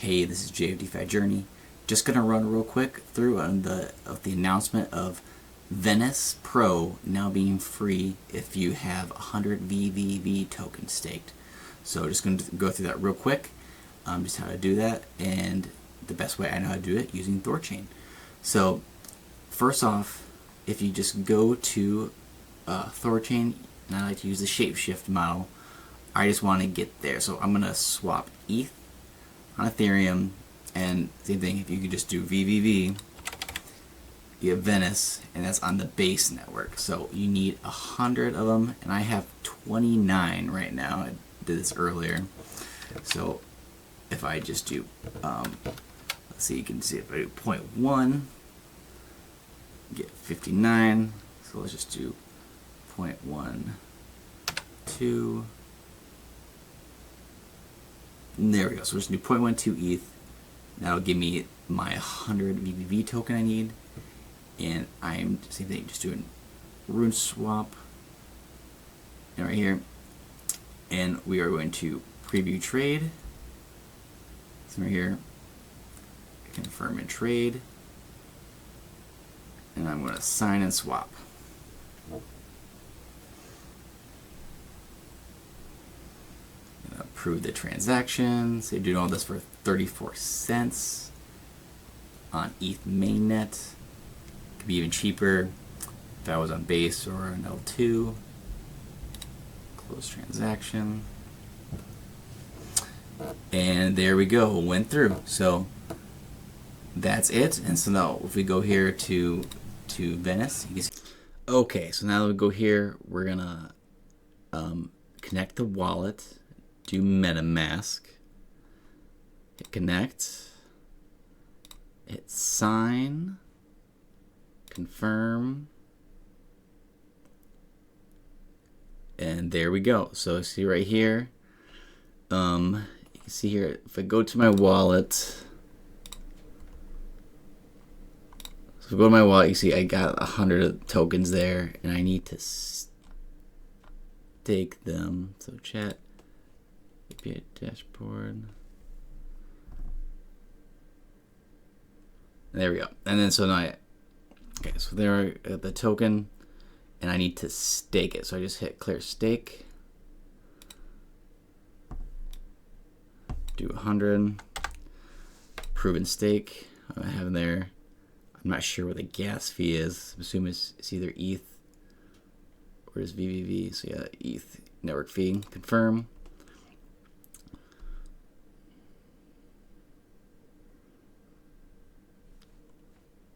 Hey, this is Jay of DeFi Journey. Just gonna run real quick through the announcement of VenicePRO now being free if you have 100 VVV tokens staked. So just gonna go through that real quick, just how to do that, and the best way I know how to do it using thorchain. So first off, if you just go to thorchain, and I like to use the shapeshift model, I just want to get there. So I'm gonna swap ETH on Ethereum, and same thing, if you could just do VVV, you have Venice, and that's on the base network. So you need 100 of them, and I have 29 right now. I did this earlier. So if I just do, let's see, you can see if I do 0.1, get 59. So let's just do 0.12. And there we go. So we're just going to do 0.12 ETH. That'll give me my 100 VVV token I need. And I'm, same thing, just doing rune swap. And right here. And we are going to preview trade. So right here, confirm and trade. And I'm going to sign and swap. Approve the transaction. So you're doing all this for 34 cents on ETH mainnet. Could be even cheaper if I was on base or an L2. Close transaction. And there we go, went through. So that's it. And so now if we go here to Venice, you can see. Okay, so now we go here, we're gonna connect the wallet. Do MetaMask, hit connect, hit sign, confirm, and there we go. So see right here, you can see here, if I go to my wallet, so if I go to my wallet, you see I got 100 tokens there, and I need to stake them. So chat. API dashboard. There we go. And then so now okay, so there I got the token, and I need to stake it. So I just hit clear stake. Do 100. Proven stake. I have in there. I'm not sure what the gas fee is. I'm assuming it's either ETH or is VVV. So yeah, ETH network fee. Confirm.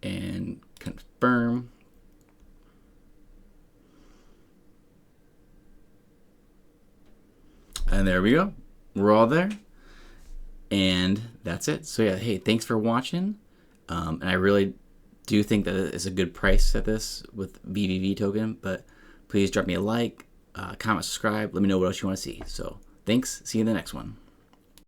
And confirm. And there we go. We're all there. And that's it. So yeah, hey, thanks for watching. And I really do think that it's a good price at this with VVV token, but please drop me a like, comment, subscribe. Let me know what else you want to see. So thanks. See you in the next one.